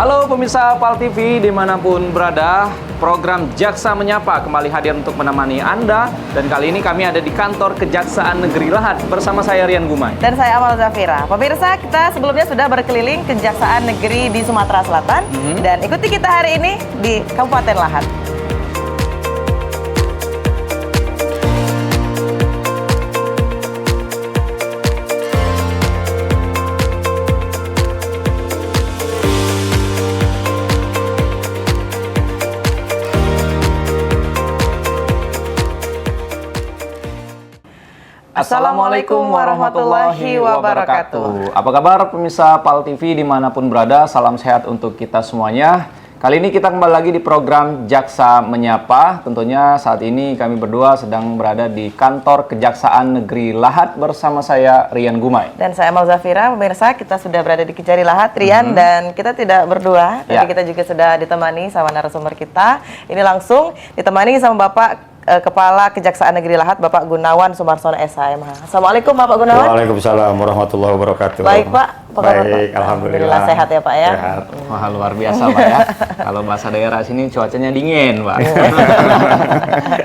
Halo pemirsa PAL TV dimanapun berada, program Jaksa Menyapa kembali hadir untuk menemani Anda. Dan kali ini kami ada di kantor Kejaksaan Negeri Lahat bersama saya Rian Gumai. Dan saya Amal Zafira. Pemirsa, kita sebelumnya sudah berkeliling Kejaksaan Negeri di Sumatera Selatan. Dan ikuti kita hari ini di Kabupaten Lahat. Assalamualaikum warahmatullahi wabarakatuh. Apa kabar pemirsa PAL TV dimanapun berada, salam sehat untuk kita semuanya. Kali ini kita kembali lagi di program Jaksa Menyapa. Tentunya saat ini kami berdua sedang berada di kantor Kejaksaan Negeri Lahat bersama saya Rian Gumai. Dan saya Amal Zafira. Pemirsa, kita sudah berada di Kejari Lahat, Rian, dan kita tidak berdua. Tapi kita juga sudah ditemani sama narasumber kita. Ini langsung ditemani sama Bapak Kepala Kejaksaan Negeri Lahat, Bapak Gunawan Sumarsono SHMH. Assalamualaikum Bapak Gunawan. Waalaikumsalam warahmatullahi wabarakatuh. Baik Pak, apa kabar Pak? Alhamdulillah. Sehat ya Pak ya. Sehat. Wah, luar biasa Pak ya. Kalau bahasa daerah sini cuacanya dingin Pak.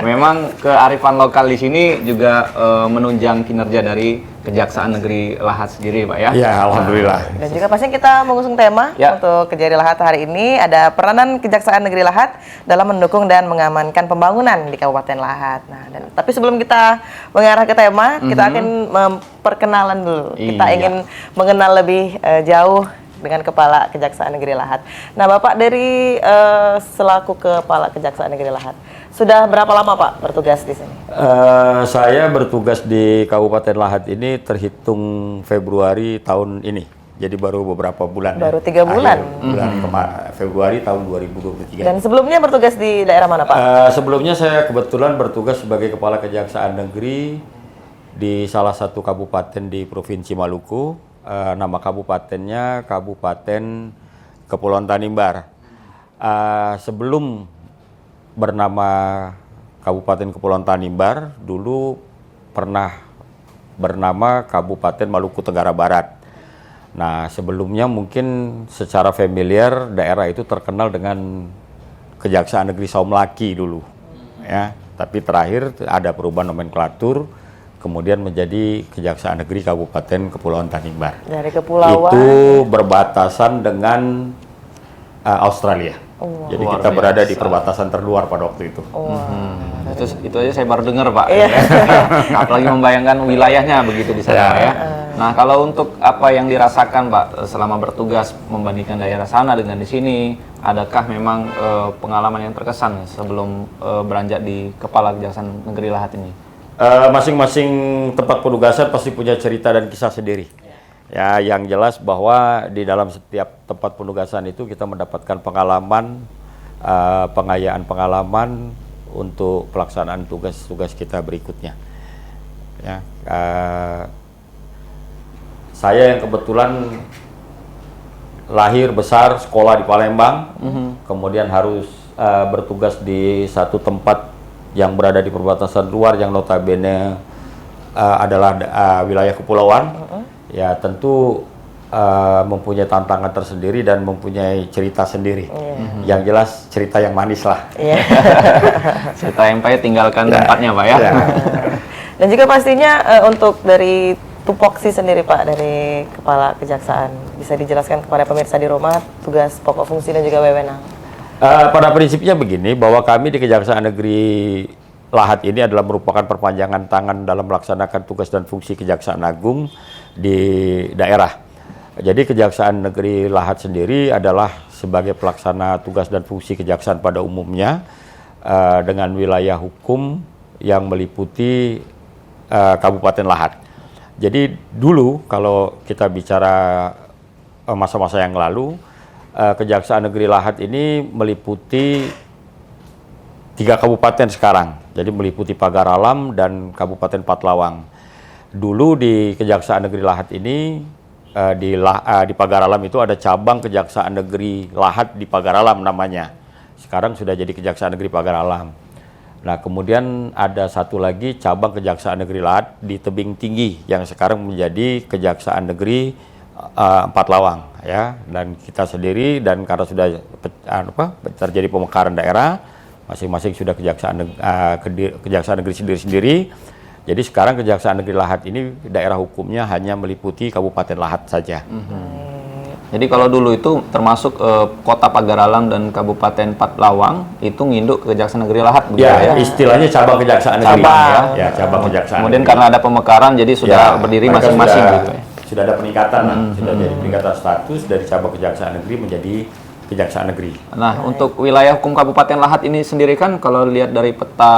Memang kearifan lokal di sini juga menunjang kinerja dari Kejaksaan Negeri Lahat sendiri Pak ya. Ya, alhamdulillah. Dan juga pasti kita mengusung tema untuk Kejari Lahat hari ini, ada peranan Kejaksaan Negeri Lahat dalam mendukung dan mengamankan pembangunan di Kabupaten Lahat. Nah, tapi sebelum kita mengarah ke tema, kita akan memperkenalan dulu. Kita ingin mengenal lebih jauh dengan Kepala Kejaksaan Negeri Lahat. Nah, Bapak dari selaku Kepala Kejaksaan Negeri Lahat, sudah berapa lama Pak bertugas di sini? Saya bertugas di Kabupaten Lahat ini terhitung Februari tahun ini. Jadi baru beberapa bulan. Baru 3 bulan? Bulan Februari tahun 2023. Dan sebelumnya bertugas di daerah mana Pak? Sebelumnya saya kebetulan bertugas sebagai Kepala Kejaksaan Negeri di salah satu kabupaten di Provinsi Maluku. Nama kabupatennya Kabupaten Kepulauan Tanimbar. Sebelum bernama Kabupaten Kepulauan Tanimbar, dulu pernah bernama Kabupaten Maluku Tenggara Barat. Nah, sebelumnya mungkin secara familiar daerah itu terkenal dengan Kejaksaan Negeri Saumlaki dulu, ya. Tapi terakhir ada perubahan nomenklatur, kemudian menjadi Kejaksaan Negeri Kabupaten Kepulauan Tanimbar. Dari kepulauan itu berbatasan dengan Australia. Jadi Luar kita berada biasa. di perbatasan terluar pada waktu itu. Itu aja saya baru dengar Pak. Apalagi membayangkan wilayahnya begitu di sana ya. Nah, kalau untuk apa yang dirasakan Pak selama bertugas membandingkan daerah sana dengan di sini, adakah memang pengalaman yang terkesan sebelum beranjak di Kepala Kejaksaan Negeri Lahat ini? Masing-masing tempat penugasan pasti punya cerita dan kisah sendiri. Ya, yang jelas bahwa di dalam setiap tempat penugasan itu kita mendapatkan pengalaman, pengayaan pengalaman untuk pelaksanaan tugas-tugas kita berikutnya. Ya, saya yang kebetulan lahir besar sekolah di Palembang, kemudian harus bertugas di satu tempat yang berada di perbatasan luar yang notabene adalah wilayah kepulauan. Ya, tentu mempunyai tantangan tersendiri dan mempunyai cerita sendiri. Yang jelas cerita yang manis lah. Cerita yang pahit tinggalkan tempatnya Pak ya. Dan juga pastinya untuk dari tupoksi sendiri Pak, dari Kepala Kejaksaan, bisa dijelaskan kepada pemirsa di rumah tugas pokok fungsi dan juga wewenang. Pada prinsipnya begini, bahwa kami di Kejaksaan Negeri Lahat ini adalah merupakan perpanjangan tangan dalam melaksanakan tugas dan fungsi Kejaksaan Agung di daerah. Jadi Kejaksaan Negeri Lahat sendiri adalah sebagai pelaksana tugas dan fungsi kejaksaan pada umumnya dengan wilayah hukum yang meliputi Kabupaten Lahat. Jadi dulu kalau kita bicara masa-masa yang lalu, Kejaksaan Negeri Lahat ini meliputi 3 kabupaten sekarang. Jadi meliputi Pagar Alam dan Kabupaten Pathlawang. Dulu di Kejaksaan Negeri Lahat ini di Pagar Alam itu ada cabang Kejaksaan Negeri Lahat di Pagar Alam namanya. Sekarang sudah jadi Kejaksaan Negeri Pagar Alam. Nah, kemudian ada satu lagi cabang Kejaksaan Negeri Lahat di Tebing Tinggi yang sekarang menjadi Kejaksaan Negeri 4 lawang ya, dan kita sendiri, dan karena sudah terjadi pemekaran daerah, masing-masing sudah kejaksaan negeri sendiri-sendiri. Jadi sekarang Kejaksaan Negeri Lahat ini daerah hukumnya hanya meliputi Kabupaten Lahat saja. Jadi kalau dulu itu termasuk Kota Pagar Alam dan Kabupaten Pathlawang itu nginduk ke Kejaksaan Negeri Lahat begitu Ya, istilahnya cabang Kejaksaan Negeri. Ya, cabang Kejaksaan. Kemudian Negeri. karena ada pemekaran jadi sudah berdiri mereka masing-masing sudah, gitu ya. Sudah ada peningkatan lah, sudah jadi peningkatan status dari cabang Kejaksaan Negeri menjadi Kejaksaan Negeri. Nah, untuk wilayah hukum Kabupaten Lahat ini sendiri kan kalau lihat dari peta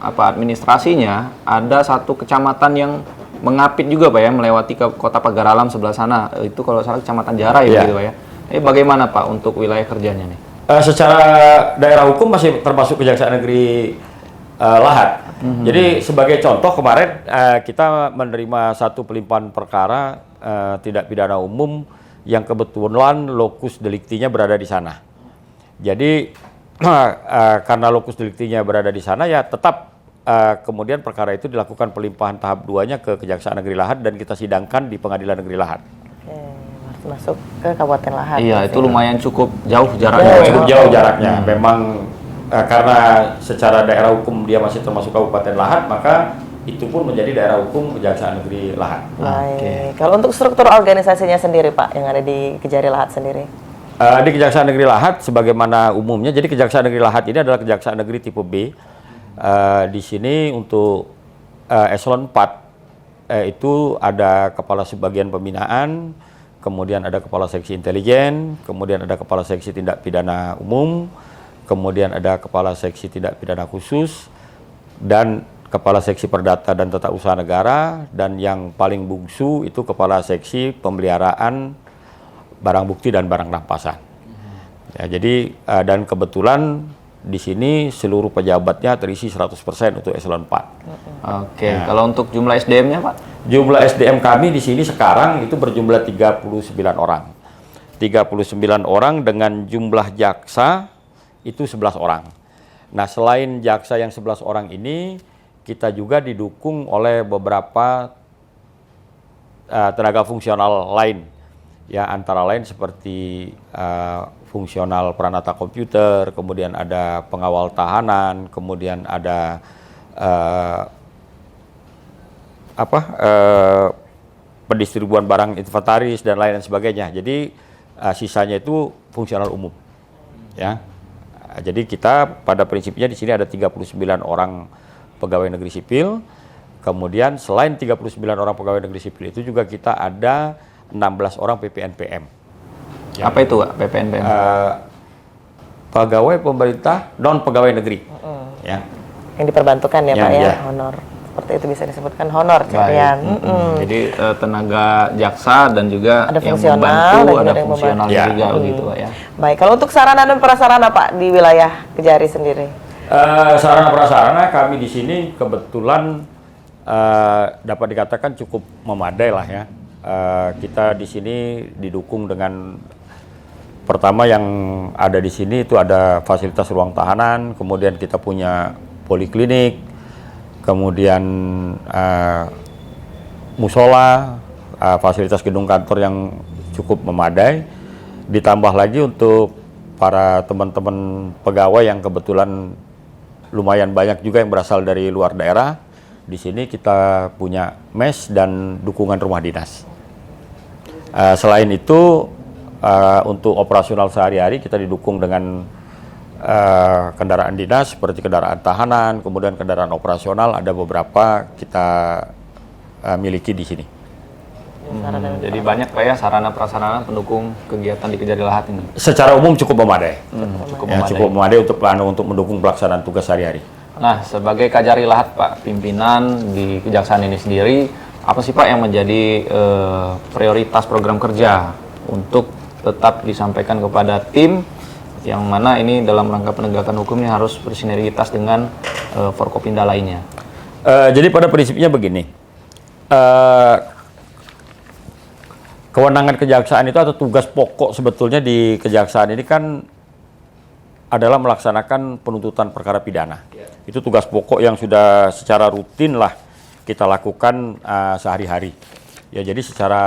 administrasinya ada satu kecamatan yang mengapit juga Pak ya, melewati ke Kota Pagar Alam sebelah sana. Itu kalau salah Kecamatan Jarai Ya. gitu Pak ya. Bagaimana Pak untuk wilayah kerjanya nih? Secara daerah hukum masih termasuk Kejaksaan Negeri Lahat. Jadi sebagai contoh kemarin kita menerima satu pelimpahan perkara tindak pidana umum yang kebetulan lokus deliktinya berada di sana. Jadi karena lokus deliktinya berada di sana ya tetap kemudian perkara itu dilakukan pelimpahan tahap 2-nya ke Kejaksaan Negeri Lahat dan kita sidangkan di Pengadilan Negeri Lahat. Oke, masuk ke Kabupaten Lahat. Iya, itu lumayan cukup jauh jaraknya. Cukup jauh jaraknya. Memang karena secara daerah hukum dia masih termasuk Kabupaten Lahat, maka itu pun menjadi daerah hukum Kejaksaan Negeri Lahat. Baik. Kalau untuk struktur organisasinya sendiri Pak, yang ada di Kejari Lahat sendiri? Di Kejaksaan Negeri Lahat, sebagaimana umumnya, jadi Kejaksaan Negeri Lahat ini adalah Kejaksaan Negeri tipe B. Di sini untuk eselon 4 itu ada kepala subbagian pembinaan, kemudian ada kepala seksi intelijen, kemudian ada kepala seksi tindak pidana umum, kemudian ada kepala seksi tindak pidana khusus, dan kepala seksi perdata dan tata usaha negara, dan yang paling bungsu itu kepala seksi pemeliharaan barang bukti dan barang rampasan. Ya, jadi dan kebetulan di sini seluruh pejabatnya terisi 100% untuk eselon 4. Oke, kalau untuk jumlah SDM-nya Pak? Jumlah SDM kami di sini sekarang itu berjumlah 39 orang. 39 orang dengan jumlah jaksa itu 11 orang. Nah, selain jaksa yang 11 orang ini, kita juga didukung oleh beberapa tenaga fungsional lain. Ya, antara lain seperti fungsional peranata komputer, kemudian ada pengawal tahanan, kemudian ada pendistribuan barang inventaris dan lain sebagainya. Jadi sisanya itu fungsional umum. Ya. Jadi kita pada prinsipnya di sini ada 39 orang pegawai negeri sipil. Kemudian selain 39 orang pegawai negeri sipil itu juga kita ada 16 orang PPNPM. Ya. Apa itu Pak, PPNPM? Pegawai pemerintah non pegawai negeri. Ya. Yang diperbantukan ya Pak ya, ya. honor. Seperti itu bisa disebutkan honor carian. Jadi tenaga jaksa dan juga ada yang fungsional, membantu, dan ada yang fungsional membantu. juga begitu Pak ya. Baik, kalau untuk sarana dan prasarana Pak di wilayah Kejari sendiri? Sarana prasarana kami di sini kebetulan dapat dikatakan cukup memadai lah ya. Kita di sini didukung dengan pertama yang ada di sini itu ada fasilitas ruang tahanan, kemudian kita punya poliklinik, kemudian musola, fasilitas gedung kantor yang cukup memadai, ditambah lagi untuk para teman-teman pegawai yang kebetulan lumayan banyak juga yang berasal dari luar daerah. Di sini kita punya mes dan dukungan rumah dinas. Selain itu, untuk operasional sehari-hari kita didukung dengan kendaraan dinas seperti kendaraan tahanan, kemudian kendaraan operasional ada beberapa kita miliki di sini. Jadi banyak Pak ya sarana prasarana pendukung kegiatan di Kejari Lahat ini. Secara umum cukup memadai. Cukup memadai. Cukup memadai untuk mendukung pelaksanaan tugas sehari-hari. Nah, sebagai Kejari Lahat Pak, pimpinan di kejaksaan ini sendiri, apa sih Pak yang menjadi prioritas program kerja untuk tetap disampaikan kepada tim yang mana ini dalam rangka penegakan hukumnya harus bersinergitas dengan Forkopimda lainnya? Jadi pada prinsipnya begini, kewenangan kejaksaan itu atau tugas pokok sebetulnya di kejaksaan ini kan adalah melaksanakan penuntutan perkara pidana. Itu tugas pokok yang sudah secara rutin lah kita lakukan sehari-hari. Ya, jadi secara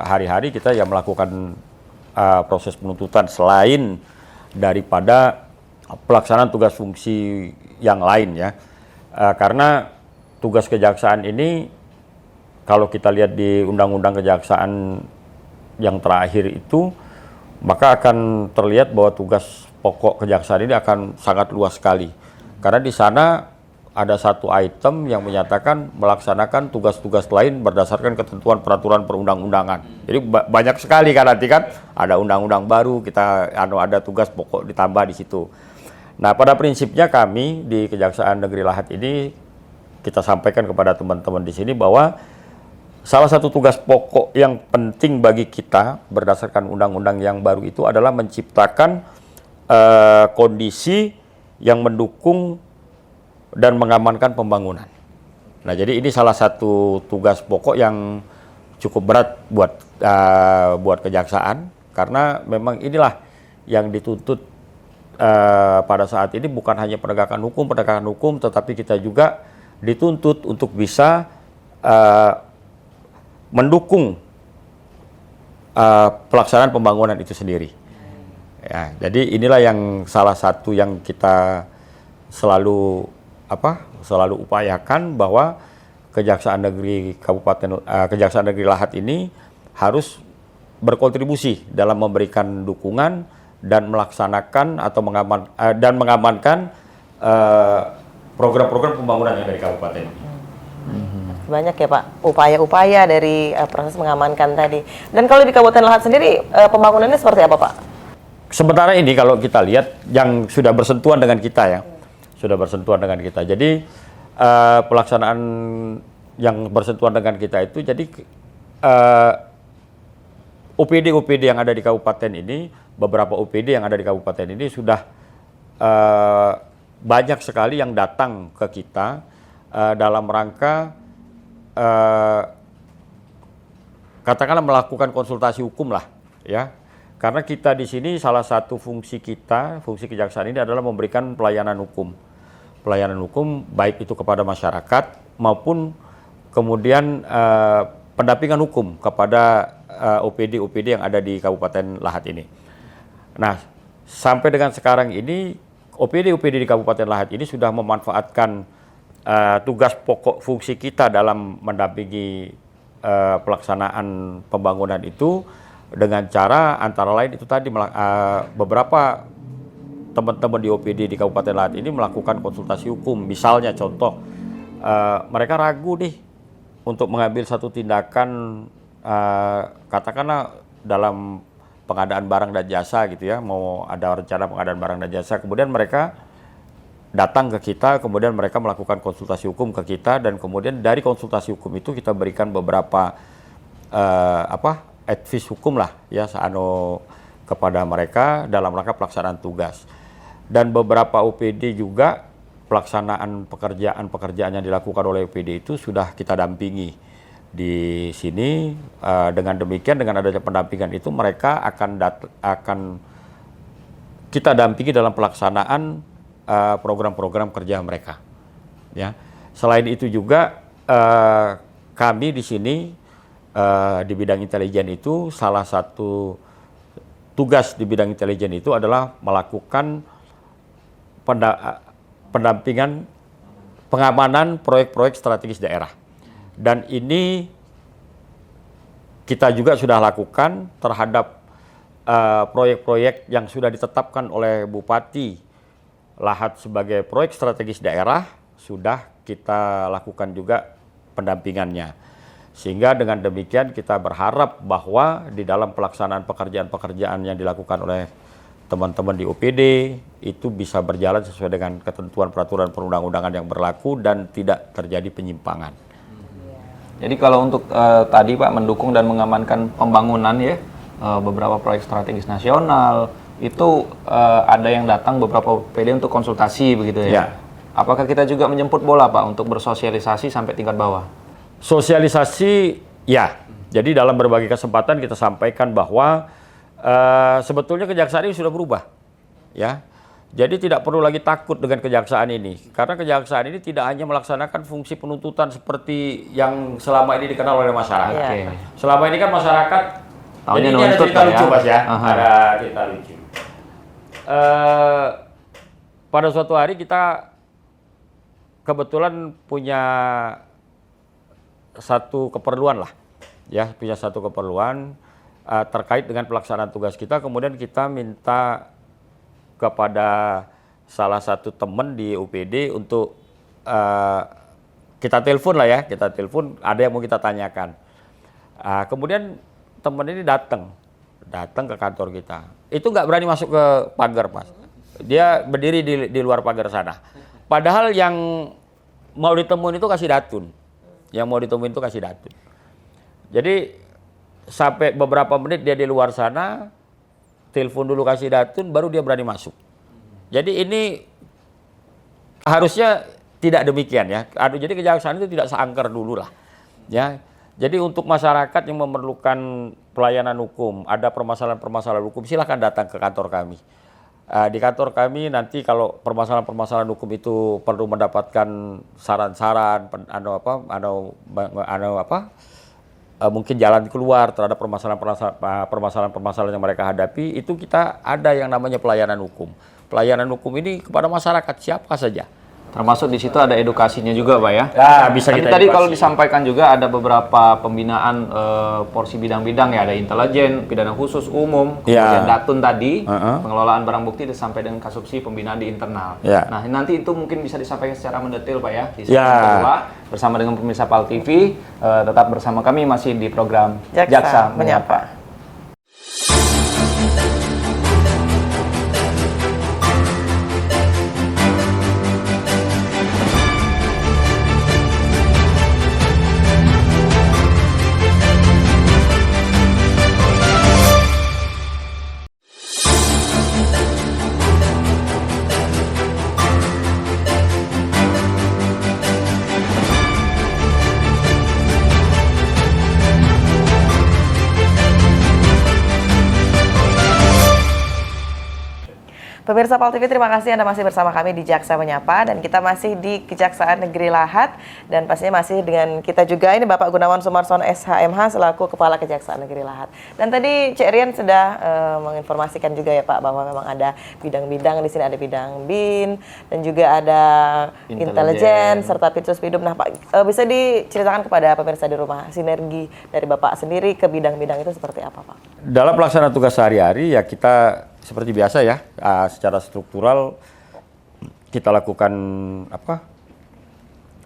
hari-hari kita ya melakukan proses penuntutan selain daripada pelaksanaan tugas fungsi yang lain ya. Karena tugas kejaksaan ini kalau kita lihat di Undang-Undang Kejaksaan yang terakhir itu, maka akan terlihat bahwa tugas pokok kejaksaan ini akan sangat luas sekali. Karena di sana ada satu item yang menyatakan melaksanakan tugas-tugas lain berdasarkan ketentuan peraturan perundang-undangan. Jadi banyak sekali kan, nanti kan ada undang-undang baru, kita ada tugas pokok ditambah di situ. Nah, pada prinsipnya kami di Kejaksaan Negeri Lahat ini kita sampaikan kepada teman-teman di sini bahwa salah satu tugas pokok yang penting bagi kita berdasarkan undang-undang yang baru itu adalah menciptakan kondisi yang mendukung dan mengamankan pembangunan. Nah, jadi ini salah satu tugas pokok yang cukup berat buat kejaksaan, karena memang inilah yang dituntut pada saat ini, bukan hanya penegakan hukum, tetapi kita juga dituntut untuk bisa mendukung pelaksanaan pembangunan itu sendiri. Ya, jadi inilah yang salah satu yang kita selalu upayakan, bahwa Kejaksaan Negeri Kejaksaan Negeri Lahat ini harus berkontribusi dalam memberikan dukungan dan melaksanakan atau mengamankan program-program pembangunan yang dari kabupaten. Banyak ya Pak upaya-upaya dari proses mengamankan tadi. Dan kalau di Kabupaten Lahat sendiri pembangunannya seperti apa Pak? Sementara ini kalau kita lihat yang sudah bersentuhan dengan kita ya, sudah bersentuhan dengan kita. Jadi pelaksanaan yang bersentuhan dengan kita itu, jadi OPD yang ada di kabupaten ini, beberapa OPD yang ada di kabupaten ini sudah banyak sekali yang datang ke kita dalam rangka katakanlah melakukan konsultasi hukum lah ya. Karena kita di sini salah satu fungsi kita, fungsi kejaksaan ini adalah memberikan pelayanan hukum. Pelayanan hukum baik itu kepada masyarakat maupun kemudian pendampingan hukum kepada OPD-OPD yang ada di Kabupaten Lahat ini. Nah, sampai dengan sekarang ini OPD-OPD di Kabupaten Lahat ini sudah memanfaatkan tugas pokok fungsi kita dalam mendampingi pelaksanaan pembangunan itu dengan cara antara lain itu tadi beberapa teman-teman di OPD di Kabupaten Lahat ini melakukan konsultasi hukum. Misalnya contoh, mereka ragu nih untuk mengambil satu tindakan katakanlah dalam pengadaan barang dan jasa gitu ya, mau ada rencana pengadaan barang dan jasa, kemudian mereka datang ke kita, kemudian mereka melakukan konsultasi hukum ke kita, dan kemudian dari konsultasi hukum itu kita berikan beberapa advice hukum lah ya kepada mereka dalam rangka pelaksanaan tugas. Dan beberapa OPD juga pelaksanaan pekerjaan yang dilakukan oleh OPD itu sudah kita dampingi di sini. Dengan demikian, dengan adanya pendampingan itu, mereka akan kita dampingi dalam pelaksanaan program-program kerja mereka. Ya. Selain itu juga kami di sini di bidang intelijen itu, salah satu tugas di bidang intelijen itu adalah melakukan pendampingan pengamanan proyek-proyek strategis daerah. Dan ini kita juga sudah lakukan terhadap proyek-proyek yang sudah ditetapkan oleh Bupati Lahat sebagai proyek strategis daerah, sudah kita lakukan juga pendampingannya. Sehingga dengan demikian kita berharap bahwa di dalam pelaksanaan pekerjaan-pekerjaan yang dilakukan oleh teman-teman di OPD itu bisa berjalan sesuai dengan ketentuan peraturan perundang-undangan yang berlaku dan tidak terjadi penyimpangan. Jadi kalau untuk tadi Pak mendukung dan mengamankan pembangunan ya, beberapa proyek strategis nasional itu ada yang datang beberapa OPD untuk konsultasi begitu ya. Ya. Apakah kita juga menjemput bola Pak untuk bersosialisasi sampai tingkat bawah? Sosialisasi ya. Jadi dalam berbagai kesempatan kita sampaikan bahwa sebetulnya kejaksaan ini sudah berubah. Ya. Jadi tidak perlu lagi takut dengan kejaksaan ini, karena kejaksaan ini tidak hanya melaksanakan fungsi penuntutan seperti yang selama ini dikenal oleh masyarakat. Iya. Selama ini kan masyarakat, Taunya jadi ini ada nuntut cerita lah ya. lucu Mas ya, Aha. ada cerita lucu. Pada suatu hari kita kebetulan punya satu keperluan lah, ya punya satu keperluan terkait dengan pelaksanaan tugas kita. Kemudian kita minta kepada salah satu teman di UPD untuk kita telepon lah ya, kita telepon, ada yang mau kita tanyakan. Kemudian teman ini datang ke kantor kita. Itu nggak berani masuk ke pagar, Mas. Dia berdiri di luar pagar sana. Padahal yang mau ditemuin itu kasih datun. Yang mau ditemuin itu kasih datun. Jadi sampai beberapa menit dia di luar sana, telepon dulu kasih datun, baru dia berani masuk. Jadi ini harusnya tidak demikian ya. Jadi kejaksaan itu tidak seangker dulu lah. Ya. Jadi untuk masyarakat yang memerlukan pelayanan hukum, ada permasalahan-permasalahan hukum, silakan datang ke kantor kami. Di kantor kami nanti kalau permasalahan-permasalahan hukum itu perlu mendapatkan saran-saran, mungkin jalan keluar terhadap permasalahan-permasalahan yang mereka hadapi, itu kita ada yang namanya pelayanan hukum. Pelayanan hukum ini kepada masyarakat siapa saja. Termasuk di situ ada edukasinya juga, Pak ya. Ya, bisa kita Tadi edukasi. kalau disampaikan juga ada beberapa pembinaan porsi bidang-bidang ya, ada intelijen, pidana khusus umum, Ya. kemudian datun tadi, pengelolaan barang bukti sampai dengan kasupsi pembinaan di internal. Ya. Nah, nanti itu mungkin bisa disampaikan secara mendetail, Pak ya, di Ya. segmen kedua bersama dengan pemirsa PAL TV. Tetap bersama kami masih di program Jaksa Menyapa. Pemirsa PAL TV, terima kasih Anda masih bersama kami di Jaksa Menyapa, dan kita masih di Kejaksaan Negeri Lahat, dan pastinya masih dengan kita juga ini Bapak Gunawan Sumarson SHMH selaku Kepala Kejaksaan Negeri Lahat. Dan tadi Cik Rian sudah menginformasikan juga ya Pak bahwa memang ada bidang-bidang, di sini ada bidang BIN dan juga ada intelijen serta Pitsus Pidum. Nah Pak, bisa diceritakan kepada pemirsa di rumah sinergi dari Bapak sendiri ke bidang-bidang itu seperti apa Pak? Dalam pelaksanaan tugas sehari-hari ya kita seperti biasa ya, secara struktural kita lakukan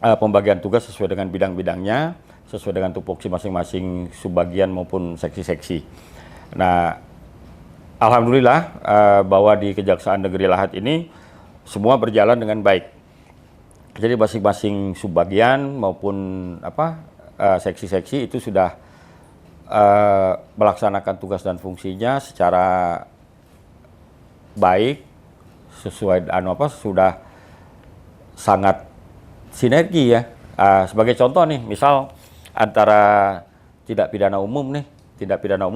pembagian tugas sesuai dengan bidang-bidangnya, sesuai dengan tupoksi masing-masing subbagian maupun seksi-seksi. Nah, alhamdulillah bahwa di Kejaksaan Negeri Lahat ini semua berjalan dengan baik. Jadi masing-masing subbagian maupun seksi-seksi itu sudah melaksanakan tugas dan fungsinya secara baik, sesuai sudah sangat sinergi ya. Sebagai contoh nih, misal antara tindak pidana umum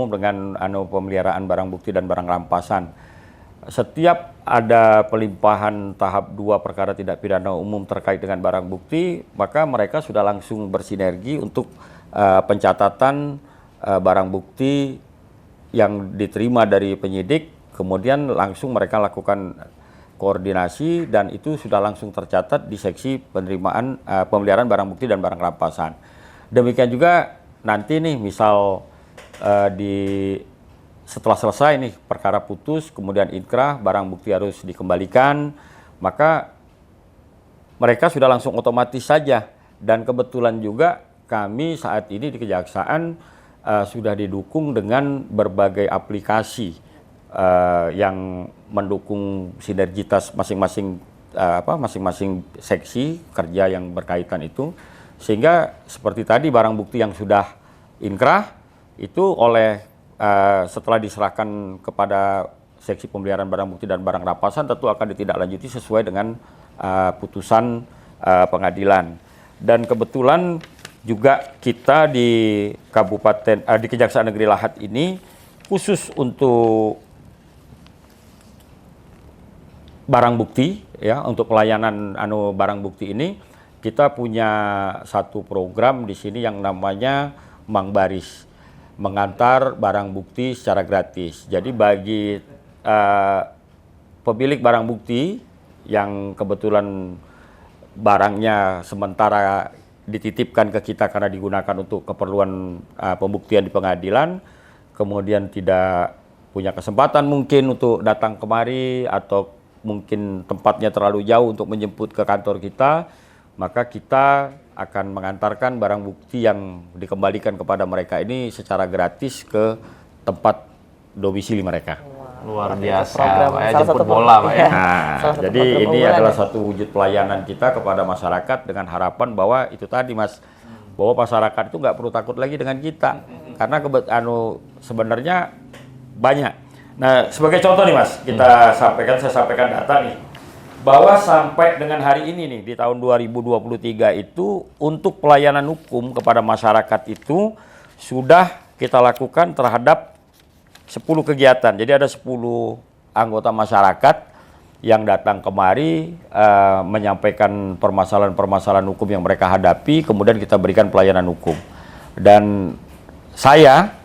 dengan pemeliharaan barang bukti dan barang rampasan. Setiap ada pelimpahan tahap 2 perkara tindak pidana umum terkait dengan barang bukti, maka mereka sudah langsung bersinergi untuk pencatatan barang bukti yang diterima dari penyidik. Kemudian langsung mereka lakukan koordinasi dan itu sudah langsung tercatat di seksi penerimaan pemeliharaan barang bukti dan barang rampasan. Demikian juga nanti nih misal setelah selesai nih perkara putus kemudian inkrah barang bukti harus dikembalikan, maka mereka sudah langsung otomatis saja. Dan kebetulan juga kami saat ini di Kejaksaan sudah didukung dengan berbagai aplikasi yang mendukung sinergitas masing-masing seksi kerja yang berkaitan itu, sehingga seperti tadi barang bukti yang sudah inkrah itu setelah diserahkan kepada seksi pemeliharaan barang bukti dan barang rampasan tentu akan ditindaklanjuti sesuai dengan putusan pengadilan. Dan kebetulan juga kita di Kejaksaan Negeri Lahat ini khusus untuk barang bukti ya, untuk pelayanan barang bukti ini kita punya satu program di sini yang namanya Mang Baris, mengantar barang bukti secara gratis. Jadi bagi pemilik barang bukti yang kebetulan barangnya sementara dititipkan ke kita karena digunakan untuk keperluan pembuktian di pengadilan, kemudian tidak punya kesempatan mungkin untuk datang kemari atau mungkin tempatnya terlalu jauh untuk menjemput ke kantor kita, maka kita akan mengantarkan barang bukti yang dikembalikan kepada mereka ini secara gratis ke tempat domisili mereka. Luar biasa, program, Pak ya, salah jemput satu bola Pak ya. Nah, jadi ini adalah satu wujud pelayanan kita kepada masyarakat dengan harapan bahwa itu tadi Mas, bahwa masyarakat itu nggak perlu takut lagi dengan kita, karena sebenarnya banyak. Nah, sebagai contoh nih Mas, saya sampaikan data nih, bahwa sampai dengan hari ini nih di tahun 2023 itu untuk pelayanan hukum kepada masyarakat itu sudah kita lakukan terhadap 10 kegiatan. Jadi ada 10 anggota masyarakat yang datang kemari menyampaikan permasalahan-permasalahan hukum yang mereka hadapi, kemudian kita berikan pelayanan hukum. Dan saya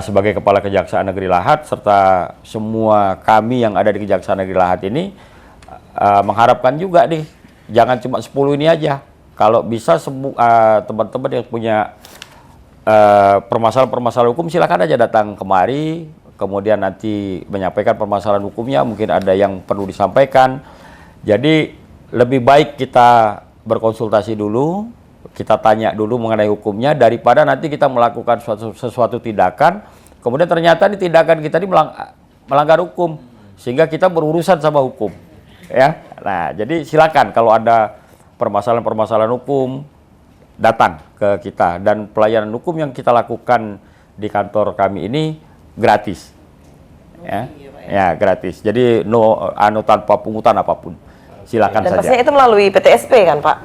sebagai Kepala Kejaksaan Negeri Lahat serta semua kami yang ada di Kejaksaan Negeri Lahat ini mengharapkan juga nih, jangan cuma 10 ini aja. Kalau bisa teman-teman yang punya permasalahan-permasalahan hukum silakan aja datang kemari, kemudian nanti menyampaikan permasalahan hukumnya, mungkin ada yang perlu disampaikan. Jadi lebih baik kita berkonsultasi dulu, kita tanya dulu mengenai hukumnya daripada nanti kita melakukan sesuatu tindakan, kemudian ternyata di tindakan kita ini melanggar hukum, sehingga kita berurusan sama hukum. Ya, nah jadi silakan kalau ada permasalahan-permasalahan hukum datang ke kita, dan pelayanan hukum yang kita lakukan di kantor kami ini gratis, ya gratis. Jadi tanpa pungutan apapun, silakan saja. Dan pastinya itu melalui PTSP kan Pak?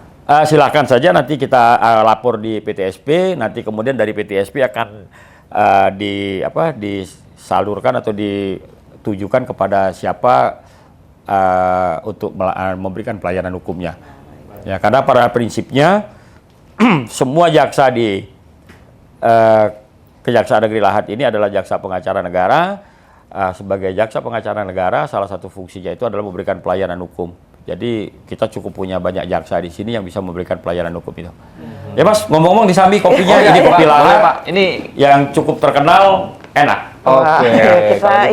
Silakan saja, nanti kita lapor di PTSP, nanti kemudian dari PTSP akan disalurkan atau ditujukan kepada siapa untuk memberikan pelayanan hukumnya. Ya, karena pada prinsipnya semua jaksa di Kejaksaan Negeri Lahat ini adalah jaksa pengacara negara. Sebagai jaksa pengacara negara, salah satu fungsinya itu adalah memberikan pelayanan hukum. Jadi kita cukup punya banyak jaksa di sini yang bisa memberikan pelayanan hukum itu. Ya Mas, ngomong-ngomong di samping kopinya ini kopi Lahat, Pak. Ini yang cukup terkenal, enak. Oke.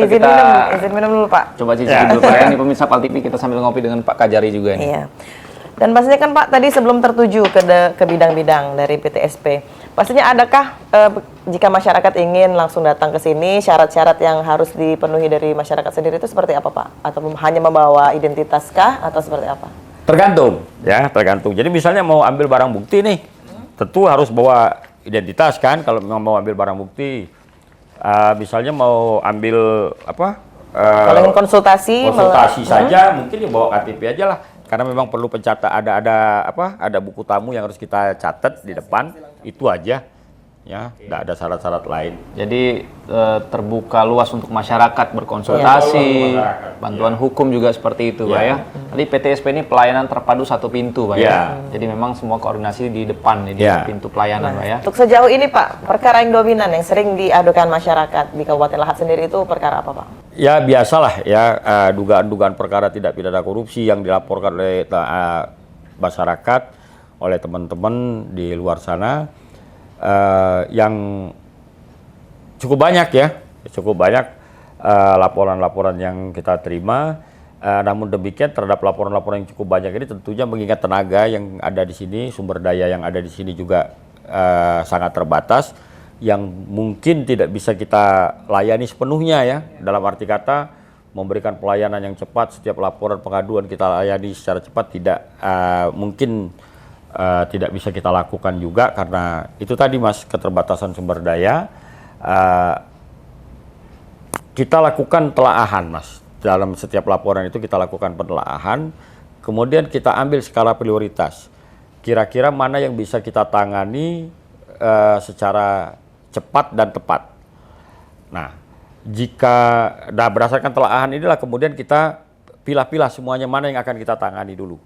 Izin minum dulu Pak. Coba cicipin dulu Pak ya. Ini pemirsa PAL TV, kita sambil ngopi dengan Pak Kajari juga nih. Iya. Dan pastinya kan Pak, tadi sebelum tertuju ke bidang-bidang dari PTSP, pastinya adakah jika masyarakat ingin langsung datang ke sini, syarat-syarat yang harus dipenuhi dari masyarakat sendiri itu seperti apa Pak? Atau hanya membawa identitas kah atau seperti apa? Tergantung, ya tergantung. Jadi misalnya mau ambil barang bukti nih, tentu harus bawa identitas kan, kalau memang mau ambil barang bukti. Misalnya mau ambil kalau ingin konsultasi saja, mungkin ya bawa KTP aja lah. Karena memang perlu pencatat, ada buku tamu yang harus kita catat di depan, itu aja. Ya, tidak ada syarat-syarat lain. Jadi terbuka luas untuk masyarakat berkonsultasi, bantuan hukum juga seperti itu, Pak ya. Tadi PTSP ini pelayanan terpadu satu pintu, Pak ya. Jadi memang semua koordinasi di depan di pintu pelayanan, Pak ya. Untuk sejauh ini Pak, perkara yang dominan yang sering diadukan masyarakat di Kabupaten Lahat sendiri itu perkara apa Pak? Ya biasalah ya, dugaan-dugaan perkara tidak pidana korupsi yang dilaporkan oleh masyarakat, oleh teman-teman di luar sana. Yang cukup banyak ya, laporan-laporan yang kita terima. Namun demikian terhadap laporan-laporan yang cukup banyak ini tentunya mengingat tenaga yang ada di sini, sumber daya yang ada di sini juga sangat terbatas, yang mungkin tidak bisa kita layani sepenuhnya ya. Dalam arti kata memberikan pelayanan yang cepat, setiap laporan pengaduan kita layani secara cepat mungkin tidak bisa kita lakukan juga karena itu tadi Mas, keterbatasan sumber daya. Kita lakukan telaahan Mas, dalam setiap laporan itu kita lakukan penelaahan, kemudian kita ambil skala prioritas, kira-kira mana yang bisa kita tangani secara cepat dan tepat. Nah, berdasarkan telaahan inilah kemudian kita pilah-pilah semuanya mana yang akan kita tangani dulu.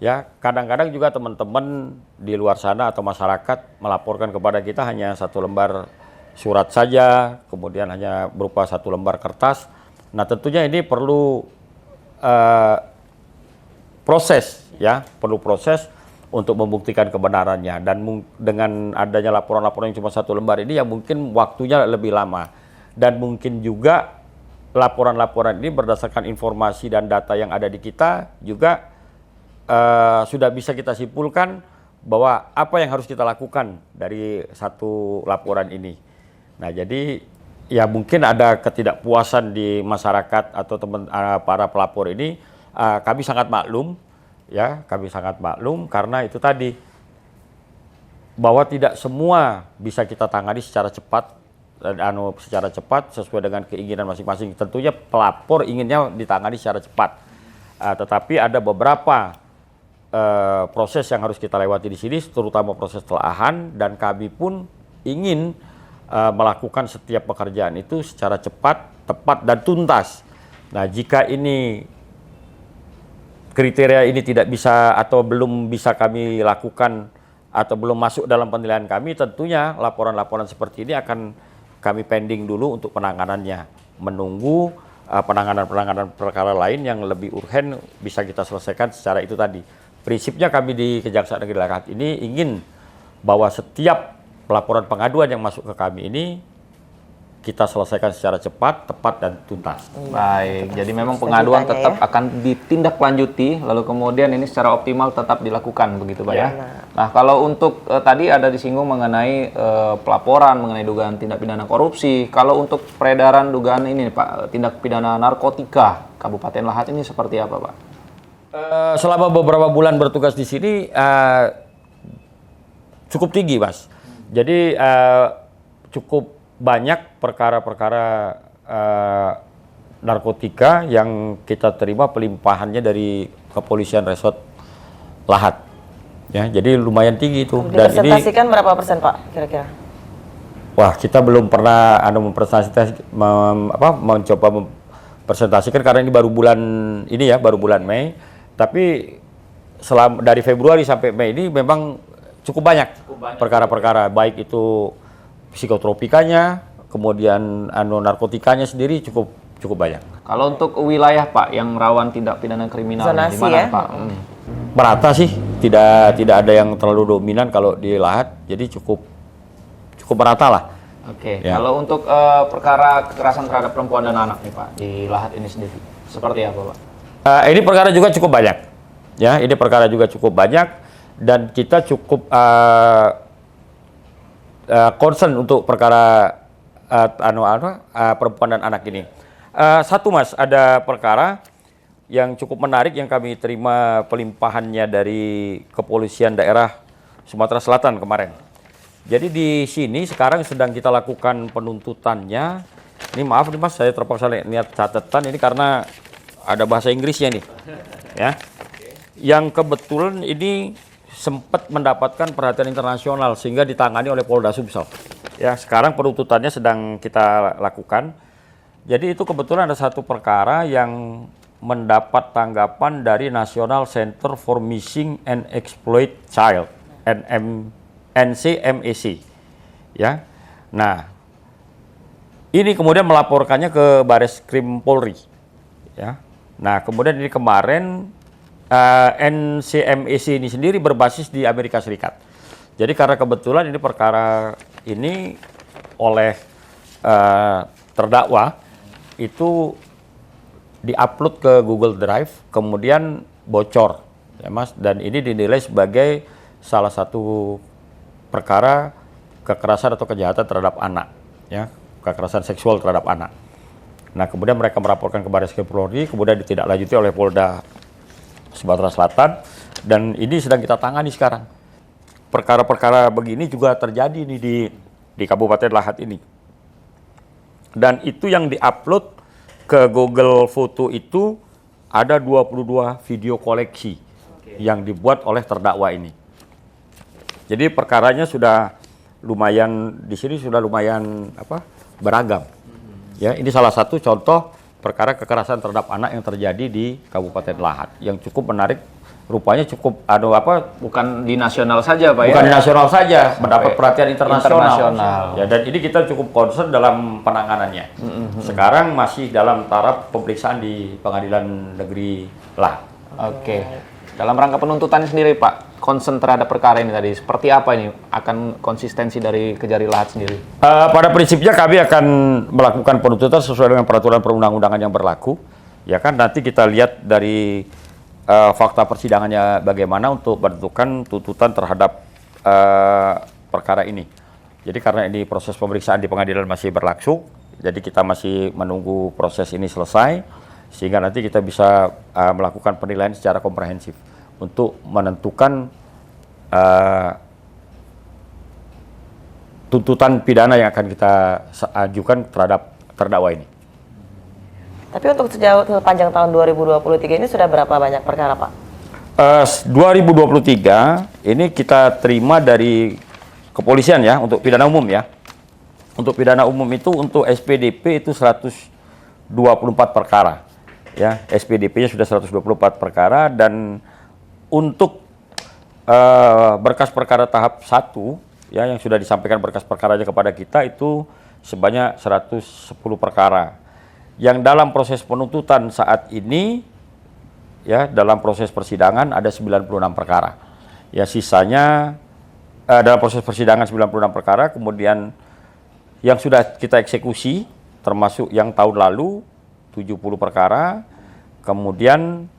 Ya, kadang-kadang juga teman-teman di luar sana atau masyarakat melaporkan kepada kita hanya 1 lembar surat saja, kemudian hanya berupa 1 lembar kertas. Nah, tentunya ini perlu proses, ya, perlu proses untuk membuktikan kebenarannya. Dan dengan adanya laporan-laporan yang cuma 1 lembar ini, yang mungkin waktunya lebih lama. Dan mungkin juga laporan-laporan ini berdasarkan informasi dan data yang ada di kita juga sudah bisa kita simpulkan bahwa apa yang harus kita lakukan dari 1 laporan ini. Nah, jadi ya mungkin ada ketidakpuasan di masyarakat atau para pelapor ini, kami sangat maklum, ya, kami sangat maklum karena itu tadi bahwa tidak semua bisa kita tangani secara cepat, secara cepat sesuai dengan keinginan masing-masing. Tentunya pelapor inginnya ditangani secara cepat, tetapi ada beberapa proses yang harus kita lewati di sini, terutama proses telahan, dan kami pun ingin melakukan setiap pekerjaan itu secara cepat, tepat, dan tuntas. Nah, jika ini kriteria ini tidak bisa atau belum bisa kami lakukan atau belum masuk dalam penilaian kami, tentunya laporan-laporan seperti ini akan kami pending dulu untuk penanganannya, menunggu penanganan-penanganan perkara lain yang lebih urgen bisa kita selesaikan secara itu tadi. Prinsipnya kami di Kejaksaan Negeri Lahat ini ingin bahwa setiap laporan pengaduan yang masuk ke kami ini kita selesaikan secara cepat, tepat, dan tuntas. Baik, jadi memang pengaduan tetap akan ditindaklanjuti, lalu kemudian ini secara optimal tetap dilakukan, begitu Pak ya? Nah, kalau untuk tadi ada disinggung mengenai pelaporan, mengenai dugaan tindak pidana korupsi, kalau untuk peredaran dugaan ini Pak, tindak pidana narkotika Kabupaten Lahat ini seperti apa Pak? Selama beberapa bulan bertugas di sini cukup tinggi, Mas. Jadi cukup banyak perkara-perkara narkotika yang kita terima pelimpahannya dari Kepolisian Resort Lahat. Ya, jadi lumayan tinggi itu. Dan dipresentasikan berapa persen Pak kira-kira? Wah, kita belum pernah mencoba mempresentasikan karena ini baru bulan ini ya, baru bulan Mei. Tapi dari Februari sampai Mei ini memang cukup banyak perkara-perkara, baik itu psikotropikanya, kemudian narkotikanya sendiri cukup banyak. Kalau untuk wilayah Pak yang rawan tindak pidana kriminal di mana ya? Pak? Merata sih, tidak ada yang terlalu dominan kalau di Lahat, jadi cukup merata lah. Oke. Ya. Kalau untuk perkara kekerasan terhadap perempuan dan anak nih Pak di Lahat ini sendiri seperti apa Pak? Ini perkara juga cukup banyak, ya. Ini perkara juga cukup banyak dan kita cukup concern untuk perkara perempuan dan anak ini. Satu Mas, ada perkara yang cukup menarik yang kami terima pelimpahannya dari Kepolisian Daerah Sumatera Selatan kemarin. Jadi di sini sekarang sedang kita lakukan penuntutannya. Ini maaf nih Mas, saya terpaksa lihat catatan ini karena ada bahasa Inggrisnya nih, ya. Yang kebetulan ini sempat mendapatkan perhatian internasional sehingga ditangani oleh Polda Sumsel. Ya, sekarang penuntutannya sedang kita lakukan. Jadi itu kebetulan ada satu perkara yang mendapat tanggapan dari National Center for Missing and Exploited Child (NCMEC). Ya. Nah, ini kemudian melaporkannya ke Bareskrim Polri. Ya. Nah, kemudian ini kemarin NCMEC ini sendiri berbasis di Amerika Serikat. Jadi karena kebetulan ini perkara ini oleh terdakwa itu diupload ke Google Drive, kemudian bocor, ya Mas, dan ini dinilai sebagai salah satu perkara kekerasan atau kejahatan terhadap anak, ya, kekerasan seksual terhadap anak. Nah, kemudian mereka melaporkan ke Bareskrim Polri, kemudian ditindaklanjuti oleh Polda Sumatera Selatan, dan ini sedang kita tangani sekarang. Perkara-perkara begini juga terjadi nih di Kabupaten Lahat ini. Dan itu yang diupload ke Google Foto itu ada 22 video koleksi yang dibuat oleh terdakwa ini. Jadi perkaranya sudah lumayan di sini sudah lumayan beragam. Ya, ini salah satu contoh perkara kekerasan terhadap anak yang terjadi di Kabupaten Lahat, yang cukup menarik. Rupanya cukup bukan di nasional saja Pak bukan ya? di nasional saja, mendapat perhatian internasional. Ya, dan ini kita cukup concern dalam penanganannya. Sekarang masih dalam taraf pemeriksaan di Pengadilan Negeri Lahat. Oke. Dalam rangka penuntutannya sendiri Pak, concern terhadap perkara ini tadi, seperti apa ini akan konsistensi dari Kejari Lahat sendiri? Pada prinsipnya kami akan melakukan penuntutan sesuai dengan peraturan perundang-undangan yang berlaku. Ya kan, nanti kita lihat dari fakta persidangannya bagaimana untuk menentukan tuntutan terhadap perkara ini. Jadi karena ini proses pemeriksaan di pengadilan masih berlangsung, jadi kita masih menunggu proses ini selesai, sehingga nanti kita bisa melakukan penilaian secara komprehensif untuk menentukan tuntutan pidana yang akan kita ajukan terhadap terdakwa ini. Tapi untuk sepanjang tahun 2023 ini sudah berapa banyak perkara, Pak? 2023 ini kita terima dari kepolisian ya, untuk pidana umum ya. Untuk pidana umum itu untuk SPDP itu 124 perkara. Ya, SPDP-nya sudah 124 perkara, dan untuk berkas perkara tahap 1 ya, yang sudah disampaikan berkas perkaranya kepada kita itu sebanyak 110 perkara. Yang dalam proses penuntutan saat ini ya, dalam proses persidangan ada 96 perkara. Ya, sisanya dalam proses persidangan 96 perkara, kemudian yang sudah kita eksekusi termasuk yang tahun lalu 70 perkara, kemudian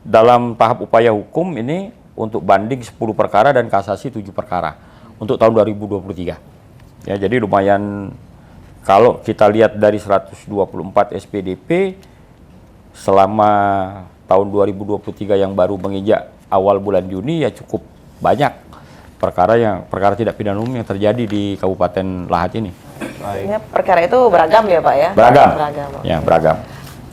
dalam tahap upaya hukum ini untuk banding 10 perkara dan kasasi 7 perkara untuk tahun 2023. Ya, jadi lumayan. Kalau kita lihat dari 124 SPDP selama tahun 2023 yang baru menginjak awal bulan Juni, ya cukup banyak perkara tidak pidana umum yang terjadi di Kabupaten Lahat ini. Baik. Perkara itu beragam ya Pak ya? Beragam. Ya, beragam.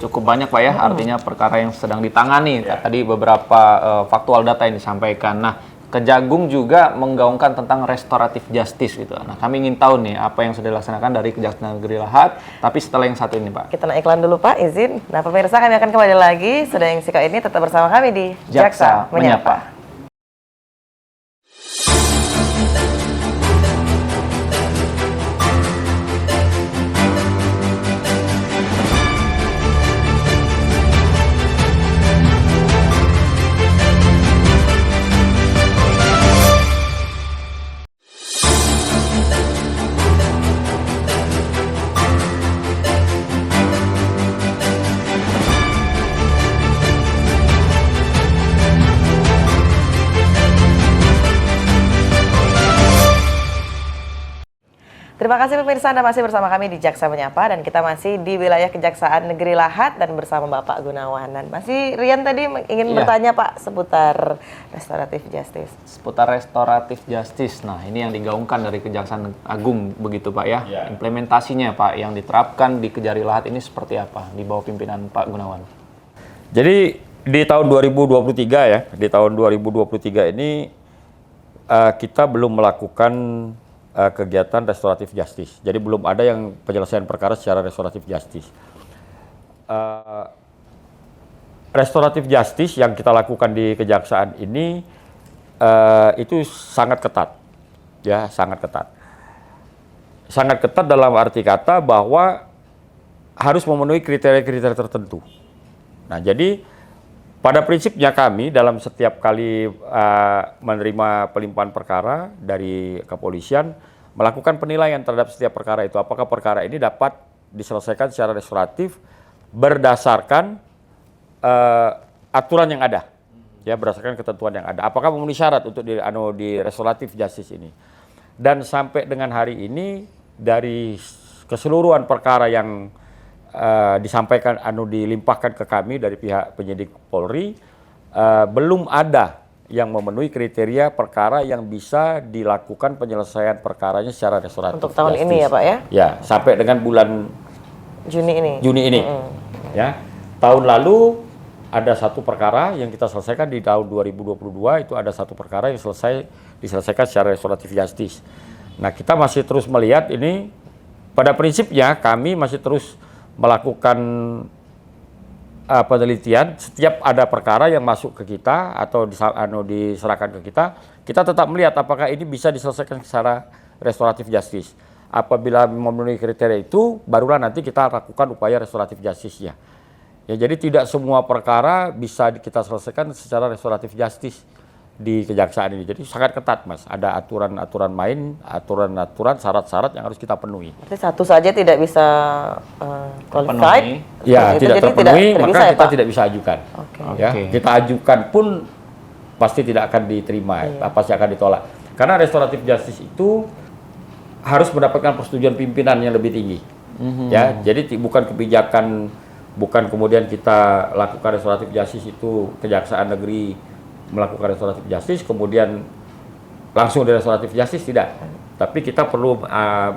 Cukup banyak Pak ya, artinya perkara yang sedang ditangani. Tadi beberapa faktual data yang disampaikan. Nah, Kejagung juga menggaungkan tentang restoratif justice gitu. Nah, kami ingin tahu nih apa yang sudah dilaksanakan dari Kejaksaan Negeri Lahat, tapi setelah yang satu ini Pak. Kita naik iklan dulu Pak, izin. Nah, pemirsa, kami akan kembali lagi. Sudah yang sikap ini tetap bersama kami di Jaksa Menyapa. Terima kasih pemirsa, Anda masih bersama kami di Jaksa Menyapa, dan kita masih di wilayah Kejaksaan Negeri Lahat dan bersama Bapak Gunawan. Dan masih Rian tadi ingin bertanya Pak seputar restoratif justice. Seputar restoratif justice. Nah, ini yang digaungkan dari Kejaksaan Agung begitu Pak ya. Implementasinya Pak yang diterapkan di Kejari Lahat ini seperti apa di bawah pimpinan Pak Gunawan? Jadi di tahun 2023 ya, di tahun 2023 ini kita belum melakukan kegiatan restoratif justice. Jadi belum ada yang penyelesaian perkara secara restoratif justice. Restoratif justice yang kita lakukan di kejaksaan ini itu sangat ketat, ya, sangat ketat. Sangat ketat dalam arti kata bahwa harus memenuhi kriteria-kriteria tertentu. Nah, jadi pada prinsipnya kami dalam setiap kali menerima pelimpahan perkara dari kepolisian, melakukan penilaian terhadap setiap perkara itu. Apakah perkara ini dapat diselesaikan secara restoratif berdasarkan aturan yang ada, ya, berdasarkan ketentuan yang ada. Apakah memenuhi syarat untuk di restoratif justice ini. Dan sampai dengan hari ini dari keseluruhan perkara yang disampaikan dilimpahkan ke kami dari pihak penyidik Polri, belum ada yang memenuhi kriteria perkara yang bisa dilakukan penyelesaian perkaranya secara restoratif. Untuk tahun ini ya Pak ya? Ya, sampai dengan bulan Juni ini. Ya, tahun lalu ada satu perkara yang kita selesaikan di tahun 2022, itu ada satu perkara yang diselesaikan secara restoratif justice. Nah, kita masih terus melihat ini, pada prinsipnya kami masih terus melakukan penelitian. Setiap ada perkara yang masuk ke kita atau diserahkan ke kita, kita tetap melihat apakah ini bisa diselesaikan secara restoratif justice. Apabila memenuhi kriteria itu, barulah nanti kita lakukan upaya restoratif justice-nya. Ya, jadi tidak semua perkara bisa kita selesaikan secara restoratif justice di kejaksaan ini. Jadi sangat ketat, Mas. Ada aturan-aturan main, aturan-aturan, syarat-syarat yang harus kita penuhi. Jadi satu saja tidak bisa qualified. Ya, itu, tidak jadi terpenuhi, tidak maka bisa, ya, kita Pak? tidak bisa ajukan. Ya, Oke. kita ajukan pun pasti tidak akan diterima, pasti akan ditolak. Karena restoratif justice itu harus mendapatkan persetujuan pimpinan yang lebih tinggi. Ya, jadi bukan kebijakan, bukan kemudian kita lakukan restoratif justice itu Kejaksaan Negeri melakukan restoratif justice kemudian langsung di restoratif justice, tidak. Tapi kita perlu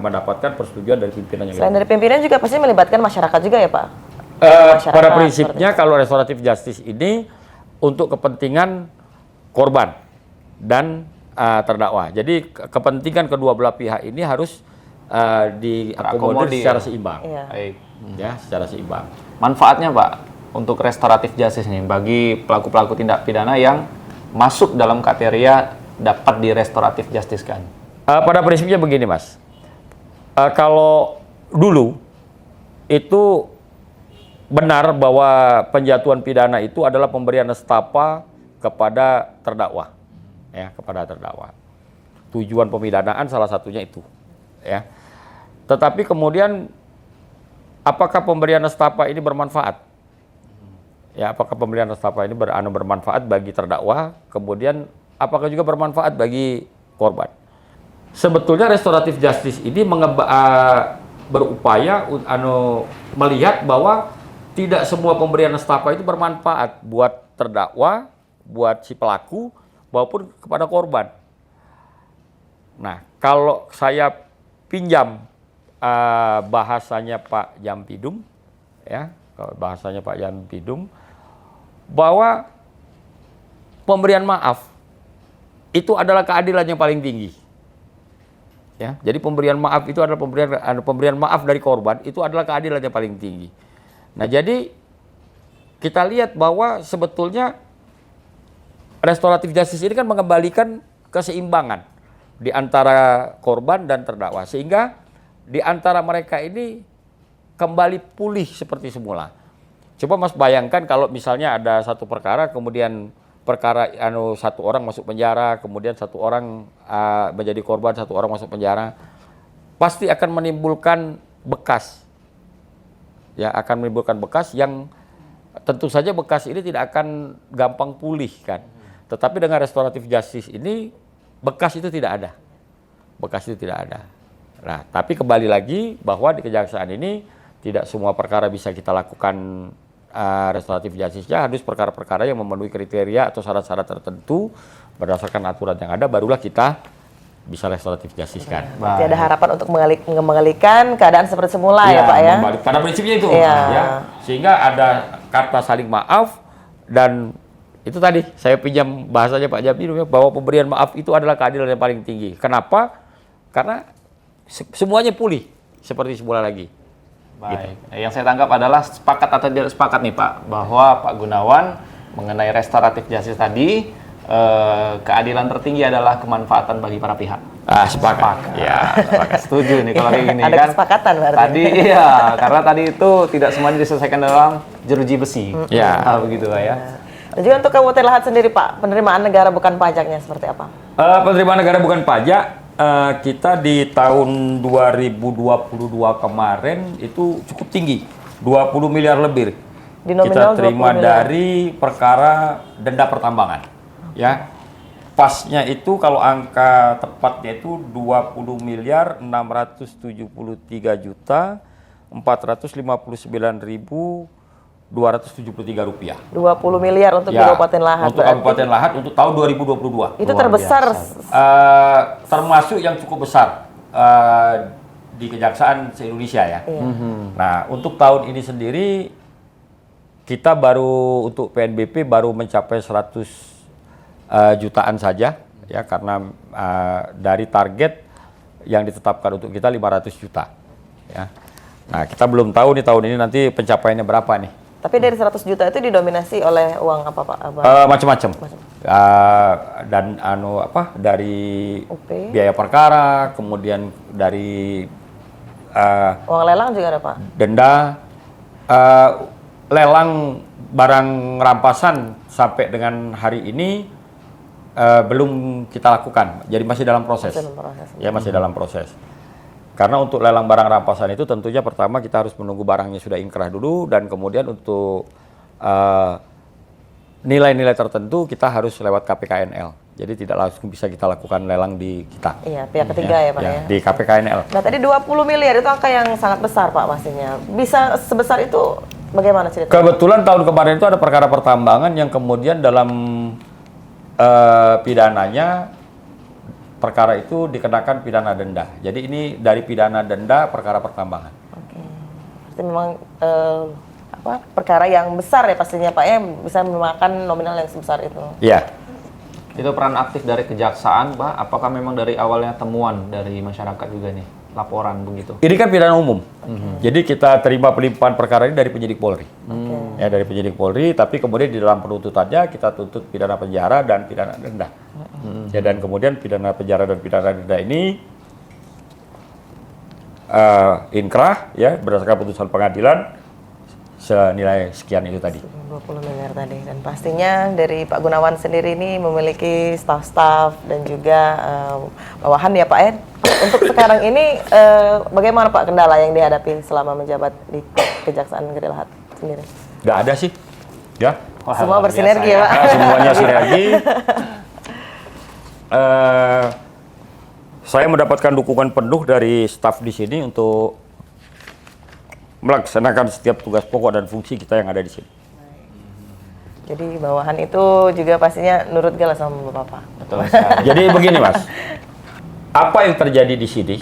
mendapatkan persetujuan dari pimpinan yang Selain dari pimpinan juga pasti melibatkan masyarakat juga ya, Pak? pada prinsipnya kalau restoratif justice ini untuk kepentingan korban dan terdakwa. Jadi kepentingan kedua belah pihak ini harus diakomodir secara seimbang. Iya. Baik. Ya, secara seimbang. Manfaatnya Pak untuk restoratif justice nih bagi pelaku-pelaku tindak pidana yang masuk dalam kriteria dapat di restoratif justice kan? Pada prinsipnya begini, Mas. Kalau dulu itu benar bahwa penjatuhan pidana itu adalah pemberian nestapa kepada terdakwa, ya, kepada terdakwa. Tujuan pemidanaan salah satunya itu, ya. Tetapi kemudian apakah pemberian nestapa ini bermanfaat? Ya, apakah pemberian nestapa ini bermanfaat bagi terdakwa? Kemudian apakah juga bermanfaat bagi korban? Sebetulnya restoratif justice ini berupaya melihat bahwa tidak semua pemberian nestapa itu bermanfaat buat terdakwa, buat si pelaku, maupun kepada korban. Nah, kalau saya pinjam bahasanya Pak Jampidum, ya, kalau bahasanya Pak Jampidum, bahwa pemberian maaf itu adalah keadilan yang paling tinggi. Ya, jadi pemberian maaf itu adalah pemberian maaf dari korban itu adalah keadilan yang paling tinggi. Nah, jadi kita lihat bahwa sebetulnya restoratif justice ini kan mengembalikan keseimbangan di antara korban dan terdakwa, sehingga di antara mereka ini kembali pulih seperti semula. Coba Mas bayangkan kalau misalnya ada satu perkara, kemudian perkara satu orang masuk penjara, kemudian satu orang menjadi korban, satu orang masuk penjara, pasti akan menimbulkan bekas. Ya, akan menimbulkan bekas yang tentu saja bekas ini tidak akan gampang pulih kan. Tetapi dengan restoratif justice ini bekas itu tidak ada. Bekas itu tidak ada. Nah, tapi kembali lagi bahwa di kejaksaan ini tidak semua perkara bisa kita lakukan restoratif justice-nya, harus perkara-perkara yang memenuhi kriteria atau syarat-syarat tertentu berdasarkan aturan yang ada, barulah kita bisa restoratif justice kan. Berarti ada harapan untuk mengalihkan keadaan seperti semula ya, Pak ya? Pada prinsipnya itu, Iya. ya, sehingga ada kata saling maaf, dan itu tadi saya pinjam bahasanya Pak Jampidum ya, bahwa pemberian maaf itu adalah keadilan yang paling tinggi. Kenapa? Karena semuanya pulih seperti semula lagi. Baik. Yang saya tangkap adalah sepakat atau tidak sepakat nih Pak, bahwa Pak Gunawan mengenai restoratif justice tadi keadilan tertinggi adalah kemanfaatan bagi para pihak. Sepakat. Ya, sepakat. Setuju nih kalau kayak gini Ada kan. kesepakatan berarti. Tadi iya, karena tadi itu tidak semuanya diselesaikan dalam jeruji besi. Ya. Begitu Pak ya. Dan juga untuk Kabupaten Lahat sendiri Pak, penerimaan negara bukan pajaknya seperti apa? Penerimaan negara bukan pajak, kita di tahun 2022 kemarin itu cukup tinggi, 20 miliar lebih. Di nominal Kita terima 20 miliar. dari perkara denda pertambangan. Ya, pasnya itu kalau angka tepatnya itu 20 miliar 673 juta 459.273 rupiah. 20 miliar untuk Ya, Kabupaten Lahat. untuk berarti Kabupaten Lahat untuk tahun 2022. itu terbesar. Termasuk yang cukup besar di Kejaksaan se-Indonesia ya. Nah, untuk tahun ini sendiri kita baru untuk PNBP baru mencapai 100 jutaan saja ya, karena dari target yang ditetapkan untuk kita 500 juta ya. Nah, kita belum tahu nih tahun ini nanti pencapaiannya berapa nih. Tapi dari 100 juta itu didominasi oleh uang apa Pak? Macam-macam. Dan dari UP. biaya perkara, kemudian dari Uang lelang juga ada Pak? denda, lelang barang rampasan sampai dengan hari ini belum kita lakukan. Jadi masih dalam proses. Ya, masih dalam proses. Karena untuk lelang barang rampasan itu tentunya pertama kita harus menunggu barangnya sudah inkrah dulu, dan kemudian untuk nilai-nilai tertentu kita harus lewat KPKNL. Jadi tidak langsung bisa kita lakukan lelang di kita. Iya, pihak ketiga ya Pak ya. Di KPKNL. Nah tadi 20 miliar itu angka yang sangat besar Pak pastinya. Bisa sebesar itu bagaimana ceritanya? Kebetulan tahun kemarin itu ada perkara pertambangan yang kemudian dalam pidananya perkara itu dikenakan pidana denda. Jadi ini dari pidana denda perkara pertambangan. Oke. Berarti memang perkara yang besar ya pastinya Pak ya, bisa memakan nominal yang sebesar itu. Iya. Itu peran aktif dari kejaksaan, Pak. Apakah memang dari awalnya temuan dari masyarakat juga nih, laporan begitu? Ini kan pidana umum. Jadi kita terima pelimpahan perkara ini dari penyidik Polri. Ya, dari penyidik Polri, tapi kemudian di dalam penuntutannya kita tuntut pidana penjara dan pidana denda. Ya, dan kemudian pidana penjara dan pidana denda ini inkrah ya berdasarkan putusan pengadilan senilai sekian itu tadi. 20 miliar tadi. Dan pastinya dari Pak Gunawan sendiri ini memiliki staf-staf dan juga bawahan ya Pak ya. Untuk sekarang ini bagaimana Pak kendala yang dihadapi selama menjabat di Kejaksaan Negeri Lahat sendiri? Nggak ada sih. Ya. Wah, Semua luar bersinergi biasa ya Pak. Semuanya sinergi. Saya mendapatkan dukungan penuh dari staf di sini untuk melaksanakan setiap tugas pokok dan fungsi kita yang ada di sini. Jadi bawahan itu juga pastinya nurut gala sama Bapak. Betul sekali. Jadi begini Mas, apa yang terjadi di sini,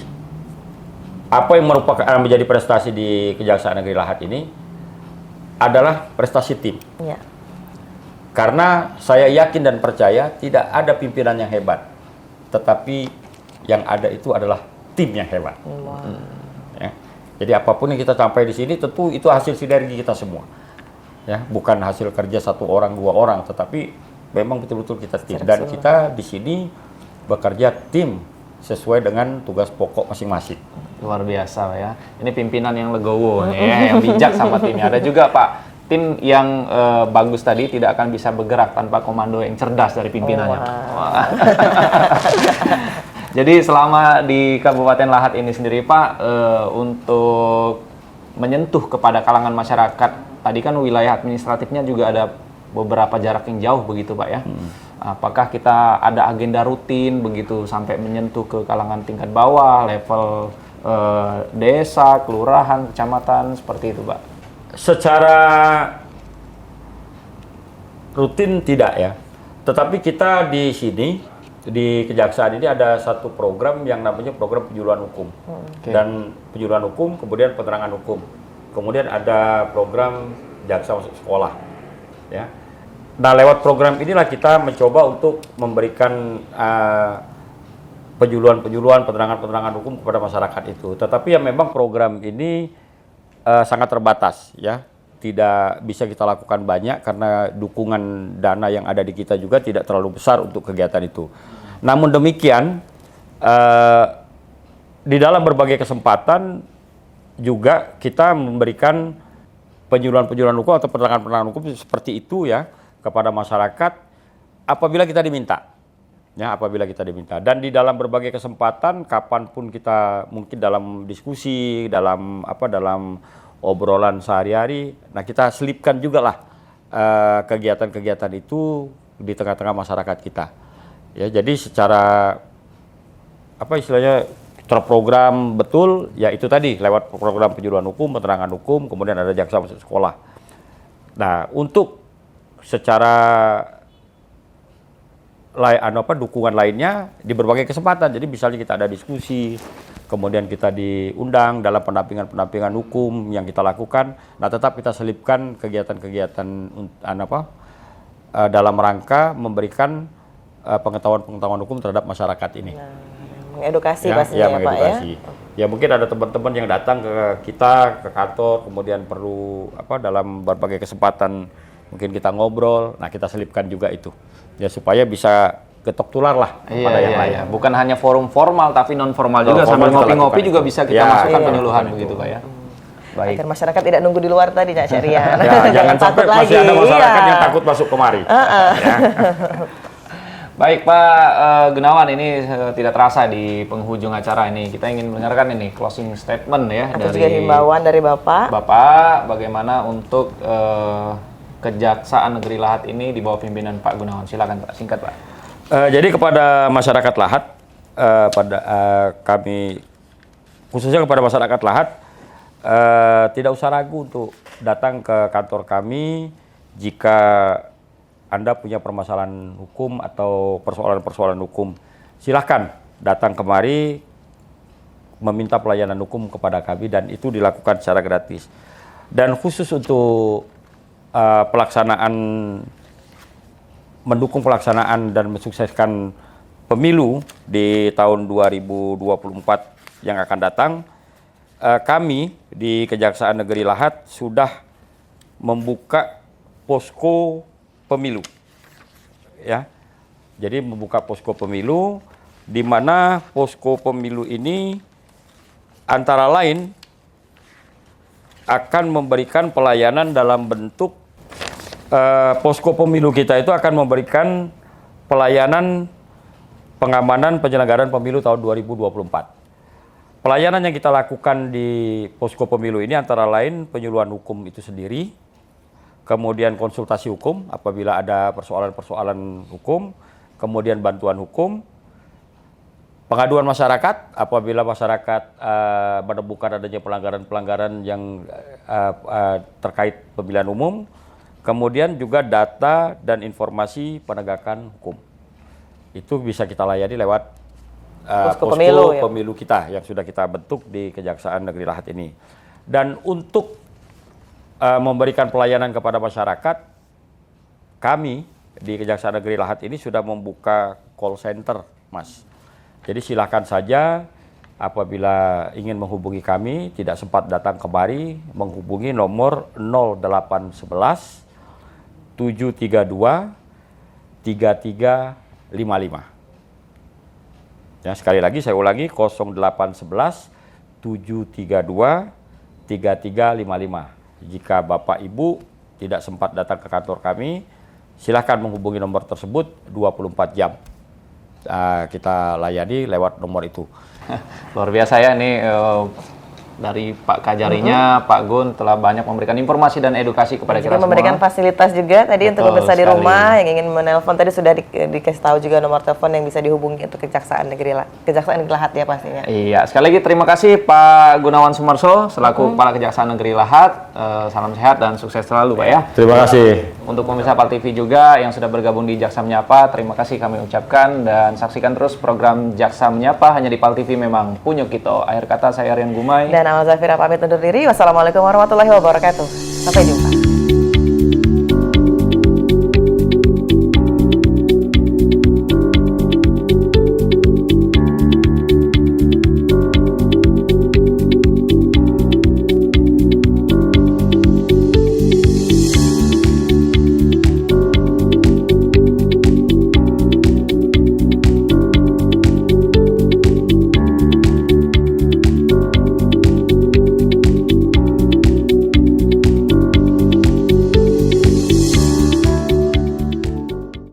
apa yang merupakan menjadi prestasi di Kejaksaan Negeri Lahat ini adalah prestasi tim. Iya. Karena saya yakin dan percaya tidak ada pimpinan yang hebat, tetapi yang ada itu adalah tim yang hebat. Ya. Jadi apapun yang kita sampai di sini tentu itu hasil sinergi kita semua. Ya, bukan hasil kerja satu orang, dua orang, tetapi memang betul-betul kita tim. Dan kita di sini bekerja tim sesuai dengan tugas pokok masing-masing. Luar biasa ya. Ini pimpinan yang legowo nih ya, yang bijak sama timnya. Ada juga Pak, tim yang bagus tadi tidak akan bisa bergerak tanpa komando yang cerdas dari pimpinannya. Wah. Jadi selama di Kabupaten Lahat ini sendiri Pak, untuk menyentuh kepada kalangan masyarakat, tadi kan wilayah administratifnya juga ada beberapa jarak yang jauh begitu Pak ya. Apakah kita ada agenda rutin begitu sampai menyentuh ke kalangan tingkat bawah, level desa, kelurahan, kecamatan, seperti itu Pak? Secara rutin tidak ya, tetapi kita di sini di Kejaksaan ini ada satu program yang namanya program penyuluhan hukum. Dan penyuluhan hukum, kemudian penerangan hukum, kemudian ada program jaksa masuk sekolah ya. Nah, lewat program inilah kita mencoba untuk memberikan penyuluhan-penyuluhan, penerangan-penerangan hukum kepada masyarakat itu. Tetapi ya memang program ini sangat terbatas ya. Tidak bisa kita lakukan banyak karena dukungan dana yang ada di kita juga tidak terlalu besar untuk kegiatan itu. Namun demikian, di dalam berbagai kesempatan juga kita memberikan penyuluhan-penyuluhan hukum atau penerangan-penerangan hukum seperti itu ya kepada masyarakat apabila kita diminta. Ya, apabila kita diminta. Dan di dalam berbagai kesempatan, kapanpun kita mungkin dalam diskusi, dalam obrolan sehari-hari, nah kita selipkan juga lah kegiatan-kegiatan itu di tengah-tengah masyarakat kita. Ya, jadi secara terprogram betul, ya itu tadi lewat program penyuluhan hukum, penerangan hukum, kemudian ada jaksa masuk sekolah. Nah, untuk secara dukungan lainnya di berbagai kesempatan. Jadi misalnya kita ada diskusi, kemudian kita diundang dalam pendampingan hukum yang kita lakukan. Nah, tetap kita selipkan kegiatan-kegiatan dalam rangka memberikan pengetahuan hukum terhadap masyarakat ini. Mengedukasi pastinya ya Pak ya. Ya mungkin ada teman-teman yang datang ke kita, ke kantor, kemudian perlu dalam berbagai kesempatan mungkin kita ngobrol, nah kita selipkan juga itu. Ya supaya bisa ketok tular lah pada yang lain. Iya. Bukan hanya forum formal tapi non formal juga, sambil ngopi-ngopi juga bisa kita masukkan penyuluhan begitu Pak ya. Baik. Agar masyarakat tidak nunggu di luar tadi, Cak Syarian. Ya, jangan sampai takut masih lagi. ada masyarakat Iya. yang takut masuk kemari. Ya. Baik Pak Gunawan, ini tidak terasa di penghujung acara ini kita ingin mendengarkan ini closing statement ya Atau juga himbauan dari Bapak. Bapak bagaimana untuk Kejaksaan Negeri Lahat ini di bawah pimpinan Pak Gunawan. Silakan Pak, singkat Pak. Jadi kepada masyarakat Lahat, kami khususnya kepada masyarakat Lahat, tidak usah ragu untuk datang ke kantor kami jika Anda punya permasalahan hukum atau persoalan-persoalan hukum. Silahkan datang kemari meminta pelayanan hukum kepada kami dan itu dilakukan secara gratis. Dan khusus untuk mendukung pelaksanaan dan mensukseskan pemilu di tahun 2024 yang akan datang, kami di Kejaksaan Negeri Lahat sudah membuka posko pemilu, ya. Jadi membuka posko pemilu, di mana posko pemilu ini antara lain akan memberikan pelayanan dalam bentuk posko pemilu kita itu akan memberikan pelayanan pengamanan penyelenggaraan pemilu tahun 2024. Pelayanan yang kita lakukan di posko pemilu ini antara lain penyuluhan hukum itu sendiri, kemudian konsultasi hukum apabila ada persoalan-persoalan hukum, kemudian bantuan hukum, pengaduan masyarakat apabila masyarakat menemukan adanya pelanggaran-pelanggaran yang terkait pemilihan umum, kemudian juga data dan informasi penegakan hukum. Itu bisa kita layani lewat posko pemilu kita yang sudah kita bentuk di Kejaksaan Negeri Lahat ini. Dan untuk memberikan pelayanan kepada masyarakat, kami di Kejaksaan Negeri Lahat ini sudah membuka call center, Mas. Jadi silakan saja apabila ingin menghubungi kami, tidak sempat datang kemari, menghubungi nomor 0811 732 3355. Ya, sekali lagi saya ulangi 0811 732 3355. Jika Bapak Ibu tidak sempat datang ke kantor kami, silakan menghubungi nomor tersebut 24 jam. Kita layani lewat nomor itu. Luar biasa ya nih dari Pak Kajarinya, Pak Gun telah banyak memberikan informasi dan edukasi kepada kita semua. Memberikan fasilitas juga tadi untuk pemirsa di rumah yang ingin menelpon, tadi sudah dikasih tahu juga nomor telepon yang bisa dihubungi untuk Kejaksaan Negeri Lahat ya pastinya. Iya, sekali lagi terima kasih Pak Gunawan Sumarso selaku Kepala Kejaksaan Negeri Lahat. Salam sehat dan sukses selalu Pak ya. Terima kasih. Untuk pemirsa PAL TV juga yang sudah bergabung di Jaksa Menyapa, terima kasih kami ucapkan dan saksikan terus program Jaksa Menyapa hanya di PAL TV, memang punya kita. Akhir kata saya Rian Gumai. Dan Amal Zafira pamit undur diri. Wassalamualaikum warahmatullahi wabarakatuh. Sampai jumpa.